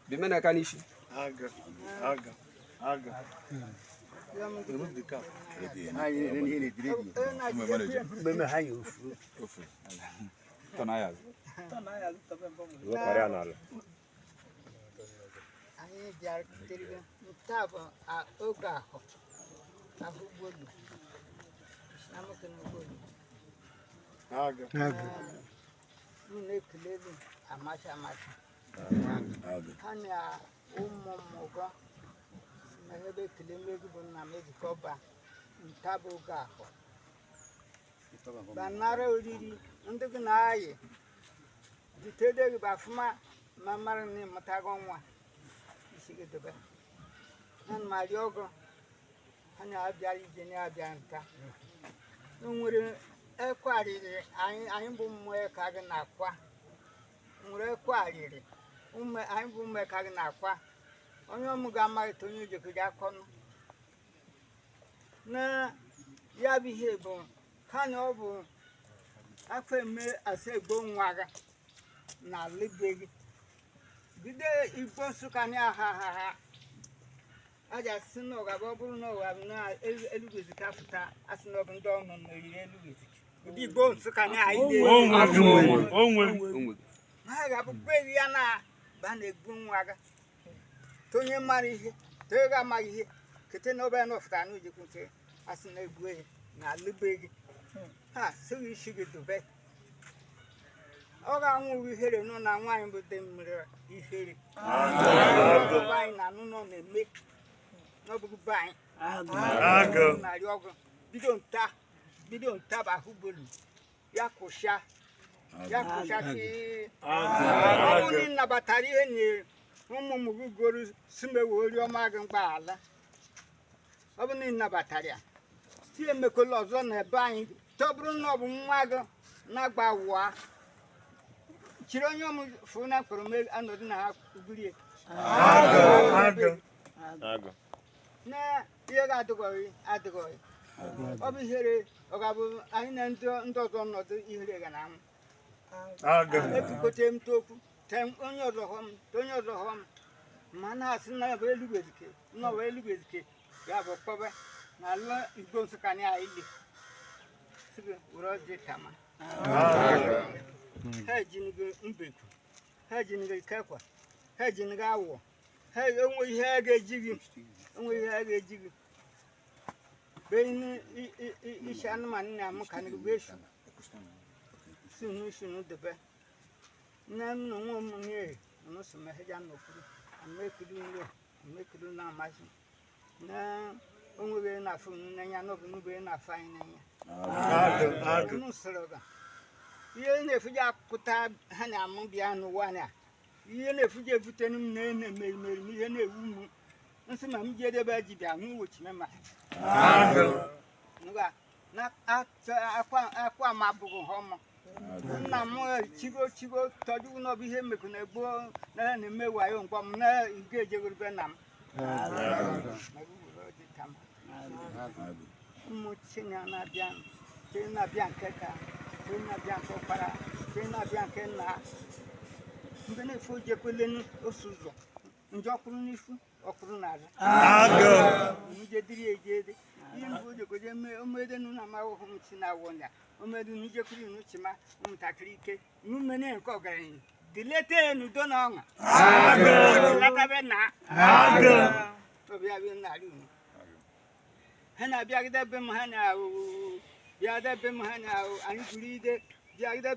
Bimena kanishi. Aga. Remove the cap. Ezike-oba ntaba Ogba-afa banara oriri ndị gị na-ayị ditedegị bafụma ma mara na ịmụtago nwa isi gị dobe ha ma rịọ ọgụ ha na-abịara ije na-abịa nta o nwere ekwarịrị anyị bụ mmụọ ka gị na-akwa nwere ekwarịrị anyị bụ mmụọ ka gị na-akwa onye ọmụ ga-amalite onye ojekiri akọnụ na ya bụ ihe bụ kanya ọ bụ afọ eme asa egbo nwa gị na alibeghị bido igbo nsụka na ha aja si na ọgaba ọ bụrụ na ụwa bụ na elugwezika pụta asị na ọ bụ ndị ọnụ meriri elugwezika ụdị igbo nsụka na ha ga-abụkwa eri ya na ba na-egbu nwa gị onye mara ihe onye ga-amaghị ihe kete na ọbịa na ọfụta na ujekwute asị na egbu ehi na alụbeghị ha sịghị isi gị dobe ọ ga-anwụ ihere nọ na nwaanyị bụ dị mmiri ihere anyị na anụ nọ na-eme n'ọbụghị be anyị narị ọgụ bido nta bụ ahụbolu ya kụsha ọ bụrụ na ịnabatara ihe nyere ụmụ m gị goro simewe ori ọma gị mgbaala ọ bụrụ na ị nabatara ya si emekola ọzọ na ebe anyị tọbụrụ na ọ bụ nwa gị na-agba ụwa chiri onye ọmụ fụrụ na mkpọrọ anọdụ na ha burie na ihe ga-adịghị ọ bụ ihere ọ ga-abụ anyị na ndị ọzọ nọdụ ihere ga na anwụ etukote m tokwu onye ọzọ họm ma na-asị na ya bụ Ezike na ọ bụ Ezike ya bụ kpọba na ala igbo nsụka na ile sịgị were ọjị tama ha ejinigo mbeku ha ejinigo kekwa ha ejinigo awọ ha onwe ihe a ga-eji gị be isi anụmanụ na-amụ ka bụ esu sunu debe nne m na onwe m nye n'ụsọ meheja n'okpuru amekiri na-amasị na onwere na-afụ n'anya n'ọbụ n'ubere na-afụ anyị n'anya n'usoro ga ihe na-efuji akụta ha na-amụ bịa n'ụwa na ihe na-efuji evute m na-emeri ihe na-ewu m nsị ma m ji edebe ji bịa nwe wochi mema akwa ma bụghị họmụ nna m chigo tọjú n'ọbụ ihe mmeku na egbo na-eme wayo ngwa m na ige ejegorobe na m ụmụ Chineke na-abịa nke ka na-abịa nke ọkpara na-abịa nke nna mgbe na-efu ojekwelenu osu ụzọ nje ọkwụrụ n'ifu ọkwụrụ n'azụ njediri ejede ihe mbụ ojekoje omedenu na amahụhụ m chi na-awọ nya omedu n'ijekwuru inu chima ụmụntakịrị ike n'umene nke ọgaranya dilete n'udo na ọṅụ latabe na ọbịa narị unu ha na-abịagide be m ha na-ahụ bịagide be m ha na-ahụ anyị buru ide bịagide